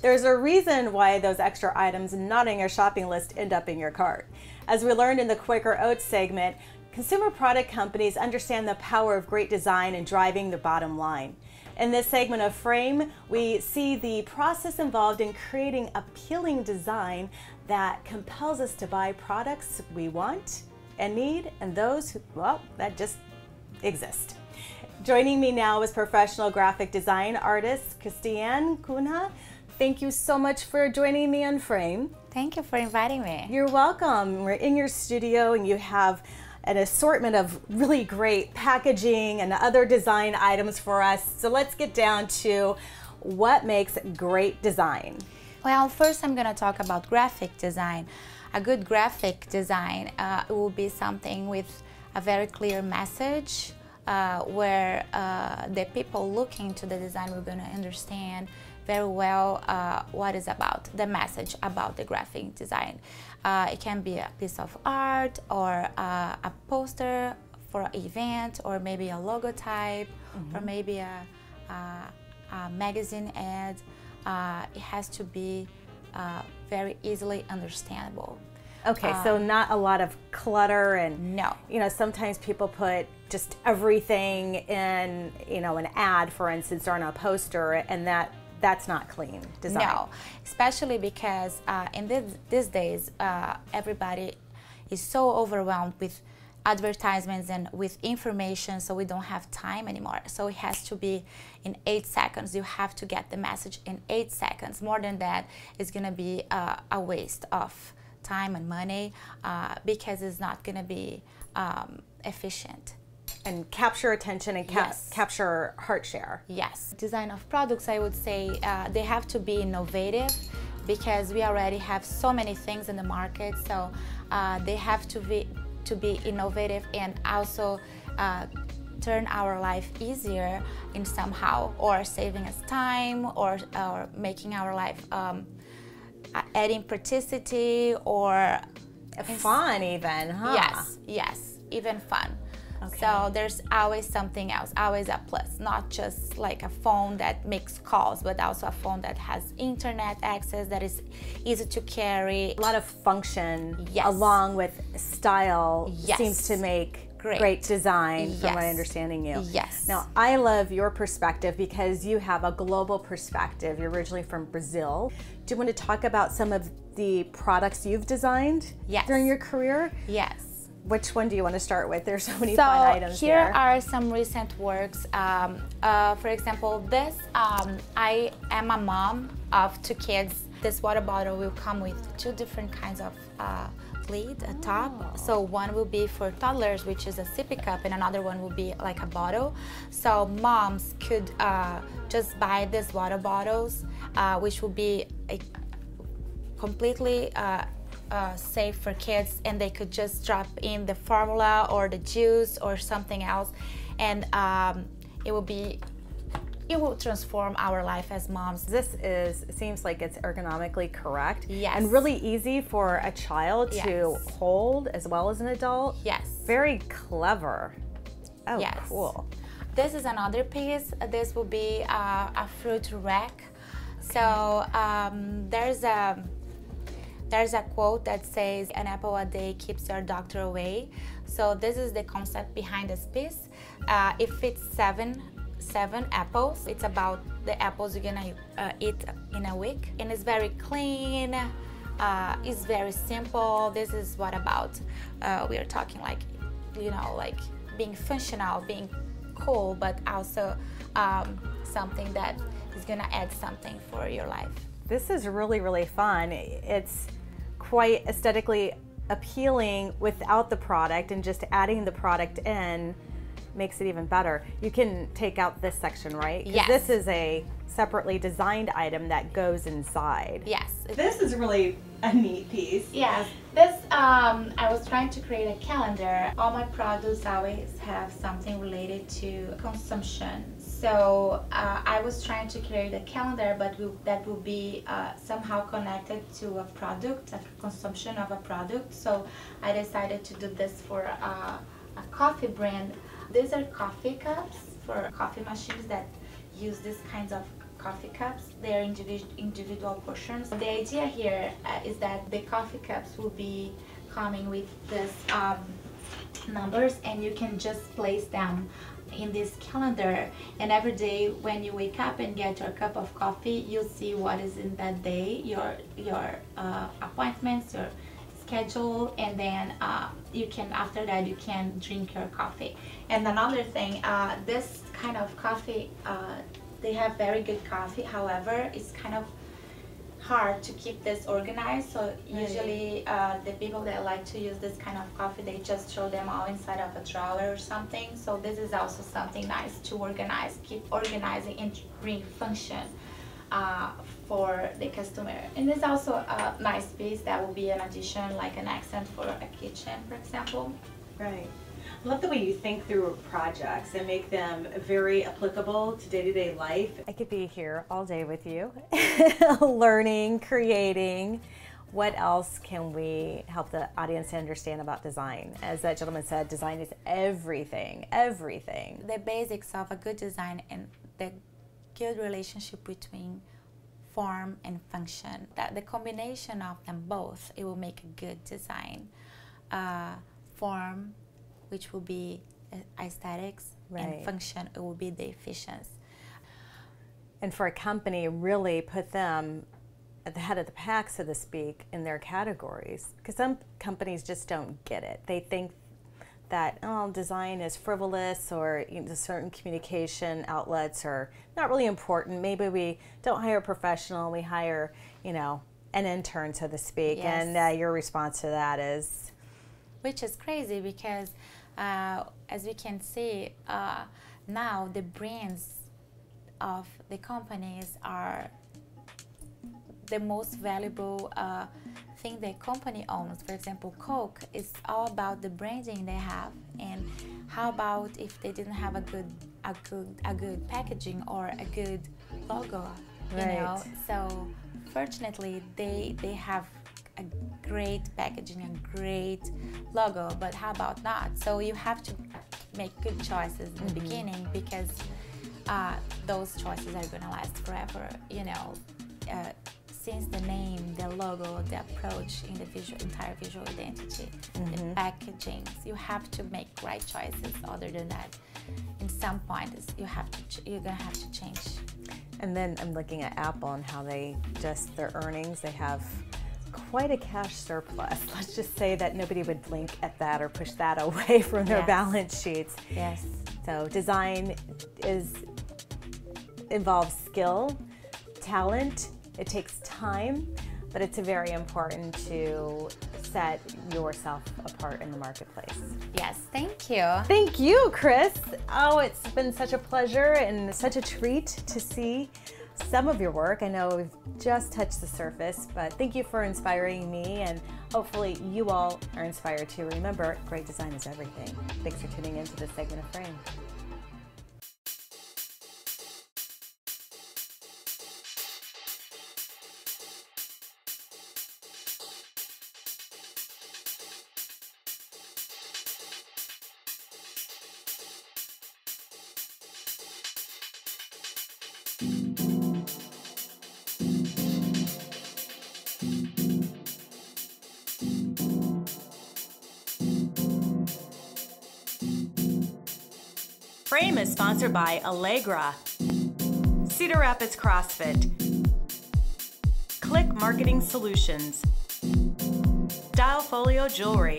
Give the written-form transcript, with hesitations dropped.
There's a reason why those extra items not on your shopping list end up in your cart. As we learned in the Quaker Oats segment, consumer product companies understand the power of great design in driving the bottom line. In this segment of Frame, we see the process involved in creating appealing design that compels us to buy products we want and need, and those who, well, that just exist. Joining me now is professional graphic design artist Christiane Cunha. Thank you so much for joining me on Frame. Thank you for inviting me. You're welcome. We're in your studio and you have an assortment of really great packaging and other design items for us. So let's get down to what makes great design. Well, first I'm going to talk about graphic design. A good graphic design will be something with a very clear message where the people looking to the design are going to understand very well what is about the message about the graphic design. It can be a piece of art or a poster for an event, or maybe a logotype, or maybe a magazine ad. It has to be very easily understandable. Okay, so not a lot of clutter and, no. You know, sometimes people put just everything in, you know, an ad, for instance, or on a poster, and that's not clean design. No, especially because in these days, everybody is so overwhelmed with advertisements and with information, so we don't have time anymore. So it has to be in 8 seconds. You have to get the message in 8 seconds. More than that, it's going to be a waste of time and money because it's not going to be efficient. And capture attention and yes. capture heart share. Yes. Design of products, I would say they have to be innovative because we already have so many things in the market. So they have to be innovative and also turn our life easier in somehow, or saving us time, or making our life adding practicity, or fun even, huh? Yes, yes, even fun. Okay. So there's always something else, always a plus, not just like a phone that makes calls, but also a phone that has internet access, that is easy to carry. A lot of function, yes. along with style, yes. seems to make great design, yes. from my understanding you. Yes. Now, I love your perspective because you have a global perspective. You're originally from Brazil. Do you want to talk about some of the products you've designed yes. during your career? Yes. Which one do you want to start with? There's so many fun items here. Here are some recent works. For example, this, I am a mom of 2 kids. This water bottle will come with 2 different kinds of lid, a top. So one will be for toddlers, which is a sippy cup, and another one will be like a bottle. So moms could just buy these water bottles, which will be completely safe for kids, and they could just drop in the formula or the juice or something else, and it will transform our life as moms. This seems like it's ergonomically correct. Yes. And really easy for a child yes. to hold as well as an adult. Yes. Very clever. Oh, yes. Cool. This is another piece. This will be a fruit rack. So there's a quote that says, "An apple a day keeps your doctor away." So this is the concept behind this piece. It fits seven apples. It's about the apples you're gonna eat in a week, and it's very clean. It's very simple. This is what about we are talking, like, you know, like being functional, being cool, but also something that is gonna add something for your life. This is really, really fun. It's quite aesthetically appealing without the product, and just adding the product in makes it even better. You can take out this section, right? Yes. This is a separately designed item that goes inside. Yes. This is really a neat piece. Yes. This, I was trying to create a calendar. All my products always have something related to consumption. So I was trying to create a calendar, but that will be somehow connected to a product, a consumption of a product. So I decided to do this for a coffee brand These are coffee cups for coffee machines that use these kinds of coffee cups. They are individual portions. The idea here is that the coffee cups will be coming with this numbers, and you can just place them in this calendar, and every day when you wake up and get your cup of coffee, you'll see what is in that day, your appointments, your schedule, and then you can, after that, you can drink your coffee. And another thing, this kind of coffee, they have very good coffee, however it's kind of hard to keep this organized, so usually the people that like to use this kind of coffee, they just throw them all inside of a drawer or something. So this is also something nice to organize, keep organizing and bring function for the customer. And there's also a nice piece that will be an addition, like an accent for a kitchen, for example. Right. I love the way you think through projects and make them very applicable to day-to-day life. I could be here all day with you, learning, creating. What else can we help the audience to understand about design? As that gentleman said, design is everything, everything. The basics of a good design and the good relationship between form and function. That the combination of them both, it will make a good design. Form, which will be aesthetics, and function, it will be the efficiency. And for a company, really put them at the head of the pack, so to speak, in their categories. Because some companies just don't get it. They think that, oh, design is frivolous, or certain communication outlets are not really important. Maybe we don't hire a professional, we hire, an intern, so to speak. Yes. And your response to that is? Which is crazy, because as we can see, now the brands of the companies are the most valuable thing the company owns. For example, Coke is all about the branding they have, and how about if they didn't have a good packaging or a good logo, So fortunately, they have a great packaging, a great logo, but how about not? So you have to make good choices in the beginning, because those choices are going to last forever. Since the name, the logo, the approach in the entire visual identity, the packaging, you have to make right choices. Other than that, in some point, you're gonna have to change. And then I'm looking at Apple and how their earnings, they have quite a cash surplus. Let's just say that nobody would blink at that or push that away from their balance sheets. Yes. So design involves skill, talent. It takes time, but it's very important to set yourself apart in the marketplace. Yes, thank you. Thank you, Chris. Oh, it's been such a pleasure and such a treat to see some of your work. I know we've just touched the surface, but thank you for inspiring me, and hopefully you all are inspired too. Remember, great design is everything. Thanks for tuning into this segment of Frame. Frame is sponsored by Allegra, Cedar Rapids CrossFit, Click Marketing Solutions, Style Folio Jewelry,